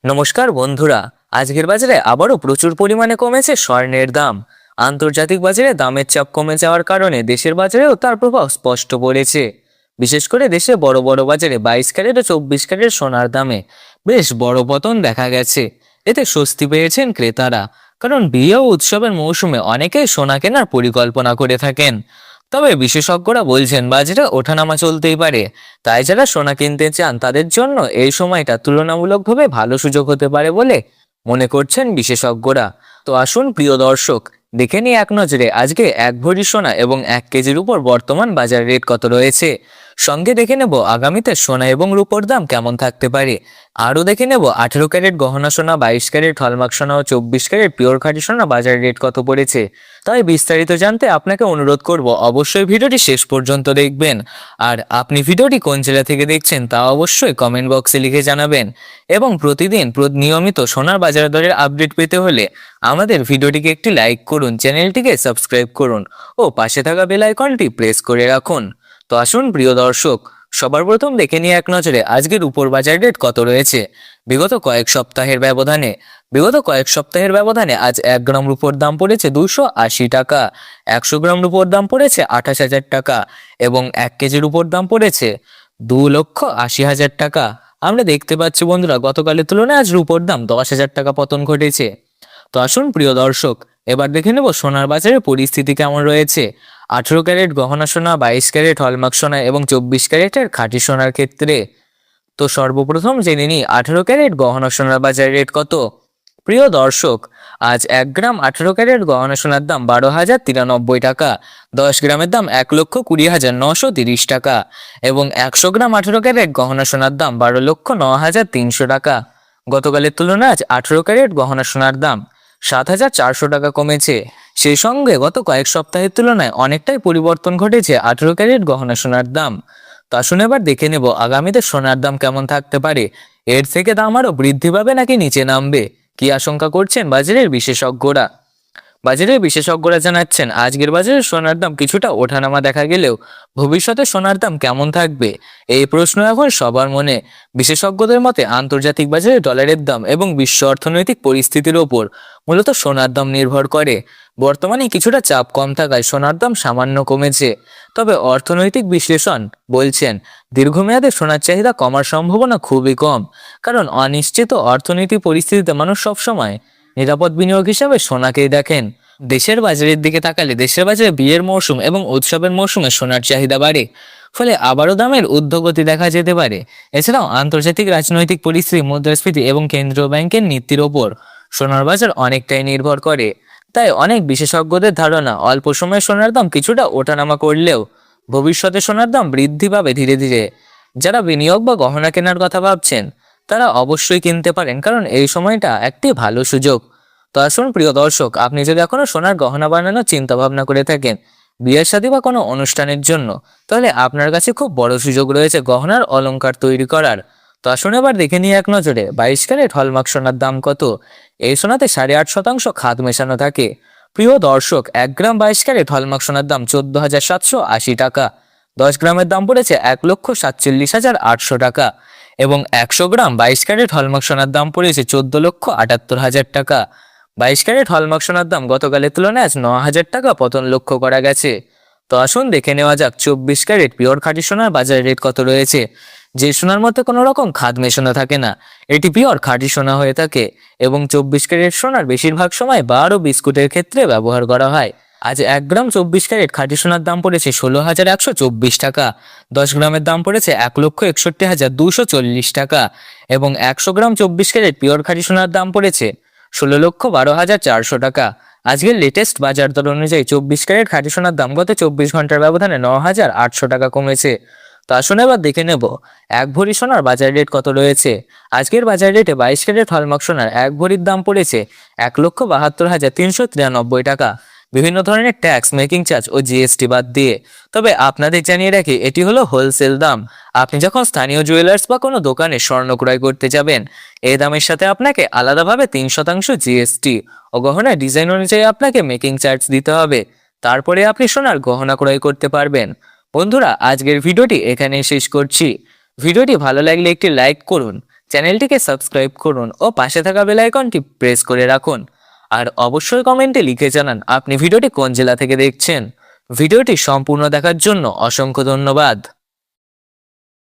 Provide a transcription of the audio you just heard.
নমস্কার বন্ধুরা, আজকের বাজারে আবারও প্রচুর পরিমাণে কমেছে স্বর্ণের দাম। আন্তর্জাতিক বাজারে দামের চাপ কমে যাওয়ার কারণে দেশের বাজারেও তার প্রভাব স্পষ্ট পড়েছে। বিশেষ করে দেশে বড় বড় বাজারে 22 ক্যারেট ও 24 ক্যারেট সোনার দামে বেশ বড় পতন দেখা গেছে। এতে স্বস্তি পেয়েছেন ক্রেতারা, কারণ বিয়ে ও উৎসবের মৌসুমে অনেকেই সোনা কেনার পরিকল্পনা করে থাকেন। তবে বিশেষজ্ঞরা বলছেন বাজারে ওঠানামা চলতেই পারে, তাই যারা সোনা কিনতে চান তাদের জন্য এই সময়টা তুলনামূলকভাবে ভালো সুযোগ হতে পারে বলে মনে করছেন বিশেষজ্ঞরা। তো আসুন প্রিয় দর্শক, দেখে নিই এক নজরে আজকে 1 ভরি সোনা এবং 1 কেজির উপর বর্তমান বাজার রেট কত রয়েছে। সঙ্গে দেখে নেব আগামীতে সোনা এবং রূপোর দাম কেমন থাকতে পারে। আরও দেখে নেব 18 ক্যারেট গহনা সোনা, 22 ক্যারেট হলমার্ক সোনা ও 24 ক্যারেট পিওর খাঁটি সোনা বাজার রেট কত পড়েছে। তাই বিস্তারিত জানতে আপনাকে অনুরোধ করব অবশ্যই ভিডিওটি শেষ পর্যন্ত দেখবেন। আর আপনি ভিডিওটি কোন জেলা থেকে দেখছেন তা অবশ্যই কমেন্ট বক্সে লিখে জানাবেন। এবং প্রতিদিন নিয়মিত সোনার বাজার দরের আপডেট পেতে হলে আমাদের ভিডিওটিকে একটি লাইক করুন, চ্যানেলটিকে সাবস্ক্রাইব করুন ও পাশে থাকা বেল আইকনটি প্রেস করে রাখুন। তো আসুন প্রিয় দর্শক, সবার প্রথম দেখে নিয়ে এক নজরে আজকের উপর বাজার রেট কত রয়েছে। বিগত কয়েক সপ্তাহের ব্যবধানে আজ 1 গ্রাম রূপোর দাম পড়েছে 280 টাকা, 100 গ্রাম রূপোর দাম পড়েছে 28,000 টাকা এবং 1 কেজির উপর দাম পড়েছে 2,80,000 টাকা। আমরা দেখতে পাচ্ছি বন্ধুরা, গতকালের তুলনায় আজ রূপোর দাম 10,000 টাকা পতন ঘটেছে। তো আসুন প্রিয় দর্শক, এবার দেখে নেব সোনার বাজারের পরিস্থিতি কেমন রয়েছে। 18 ক্যারেট গহনা সোনা, 22 ক্যারেট হলমার্ক সোনা এবং 24 ক্যারেটের খাঁটি সোনার ক্ষেত্রে। তো সর্বপ্রথম জেনে নিই 18 ক্যারেট গহনা সোনার বাজার রেট কত। প্রিয় দর্শক, আজ 1 গ্রাম 18 ক্যারেট গহনা সোনার দাম 12,093 টাকা, 10 গ্রামের দাম 1,20,930 টাকা এবং 100 গ্রাম 18 ক্যারেট গহনা সোনার দাম 12,09,300 টাকা। গতকালের তুলনায় আজ 18 ক্যারেট গহনা সোনার দাম 7,400 টাকা কমেছে। সেই সঙ্গে গত কয়েক সপ্তাহের তুলনায় অনেকটাই পরিবর্তন ঘটেছে 18 ক্যারেট গহনা সোনার দাম। তা শুনে এবার দেখে নেব আগামীতে সোনার দাম কেমন থাকতে পারে। এর থেকে দাম আরও বৃদ্ধি পাবে নাকি নিচে নামবে, কি আশঙ্কা করছেন বাজারের বিশেষজ্ঞরা জানাচ্ছেন আজকের বাজারে সোনার দাম কিছুটা ওঠানামা দেখা গেলেও ভবিষ্যতে সোনার দাম কেমন থাকবে এই প্রশ্ন এখন সবার মনে। বিশেষজ্ঞদের মতে আন্তর্জাতিক বাজারে ডলারের দাম এবং বিশ্ব অর্থনৈতিক পরিস্থিতির ওপর মূলত সোনার দাম নির্ভর করে। বর্তমানে কিছুটা চাপ কম থাকায় সোনার দাম সামান্য কমেছে। তবে অর্থনৈতিক বিশ্লেষণ বলছেন দীর্ঘমেয়াদে সোনার চাহিদা কমার সম্ভাবনা খুবই কম, কারণ অনিশ্চিত অর্থনৈতিক পরিস্থিতিতে মানুষ সবসময় নিরাপদ বিনিয়োগ হিসাবে সোনাকেই দেখেন। দেশের বাজারের দিকে তাকালে দেশের বাজারে বিয়ের মৌসুম এবং উৎসবের মৌসুমে সোনার চাহিদা বাড়ে, ফলে আবারও দামের ঊর্ধ্বগতি দেখা যেতে পারে। এছাড়াও আন্তর্জাতিক রাজনৈতিক পরিস্থিতি, মুদ্রাস্ফীতি এবং কেন্দ্রীয় ব্যাংকের নীতির ওপর সোনার বাজার অনেকটাই নির্ভর করে। তাই অনেক বিশেষজ্ঞদের ধারণা অল্প সময়ে সোনার দাম কিছুটা ওঠানামা করলেও ভবিষ্যতে সোনার দাম বৃদ্ধি পাবে ধীরে ধীরে। যারা বিনিয়োগ বা গহনা কেনার কথা ভাবছেন তারা অবশ্যই কিনতে পারেন, কারণ এই সময়টা একটি ভালো সুযোগ। তো আসুন প্রিয় দর্শক, আপনি যদি এখনো সোনার গহনা বানানোর চিন্তা ভাবনা করে থাকেন বিয়ের শাদী বা কোনো অনুষ্ঠানের জন্য, তাহলে আপনার কাছে খুব বড় সুযোগ রয়েছে গহনার অলংকার তৈরি করার। তো আসুন এবার দেখে নিয়ে এক নজরে 22 ক্যারেট হলমার্ক সোনার দাম কত। এই সোনাতে 8.5% খাদ মেশানো থাকে। প্রিয় দর্শক, 1 গ্রাম 22 ক্যারেট হলমার্ক সোনার দাম 14,780 টাকা, 10 গ্রামের দাম পড়েছে 1,47,800 টাকা এবং 100 গ্রাম 22 ক্যারেট হলমার্ক সোনার দাম পড়েছে 14,78,000 টাকা। 22 ক্যারেট হলমার্ক সোনার দাম গতকালের তুলনায় আজ 9,000 টাকা পতন লক্ষ্য করা গেছে। তো আসুন দেখে নেওয়া যাক 24 ক্যারেট পিওর খাঁটি সোনার বাজার রেট কত রয়েছে। যে সোনার মধ্যে কোনো রকম খাদ মেশানো থাকে না, এটি পিওর খাঁটি সোনা হয়ে থাকে এবং 24 ক্যারেট সোনার বেশিরভাগ সময় বার ও বিস্কুটের ক্ষেত্রে ব্যবহার করা হয়। আজ 1 গ্রাম 24 ক্যারেট খাঁটি সোনার দাম পড়েছে 16,124 টাকা, 10 গ্রামের দাম পড়েছে 1,61,240 টাকা এবং 100 গ্রাম 24 ক্যারেট পিওর খাঁটি সোনার দাম পড়েছে 16,12,400 টাকা। আজকের লেটেস্ট বাজার দর অনুযায়ী 24 ক্যারেট খাঁটি সোনার দাম গত 24 ঘন্টার ব্যবধানে 9,800 টাকা কমেছে। তো আসুন এবার দেখে নেব 1 ভরি সোনার বাজার রেট কত রয়েছে। আজকের বাজার রেটে 22 ক্যারেট হলমার্ক সোনার 1 ভরির দাম পড়েছে 1,72,393 টাকা, বিভিন্ন ধরনের ট্যাক্স, মেকিং চার্জ ও জিএসটি বাদ দিয়ে। তবে আপনাদের জানিয়ে রাখি এটি হলো হোলসেল দাম। আপনি যখন স্থানীয় জুয়েলার্স বা কোনো দোকানে স্বর্ণ ক্রয় করতে যাবেন, এই দামের সাথে আপনাকে আলাদাভাবে 3% জিএসটি ও গহনার ডিজাইন অনুযায়ী আপনাকে মেকিং চার্জ দিতে হবে। তারপরে আপনি সোনার গহনা ক্রয় করতে পারবেন। বন্ধুরা, আজকের ভিডিওটি এখানে শেষ করছি। ভিডিওটি ভালো লাগলে একটি লাইক করুন, চ্যানেলটিকে সাবস্ক্রাইব করুন ও পাশে থাকা বেল আইকনটি প্রেস করে রাখুন। আর অবশ্যই কমেন্টে লিখে জানান আপনি ভিডিওটি কোন জেলা থেকে দেখছেন। ভিডিওটি সম্পূর্ণ দেখার জন্য অসংখ্য ধন্যবাদ।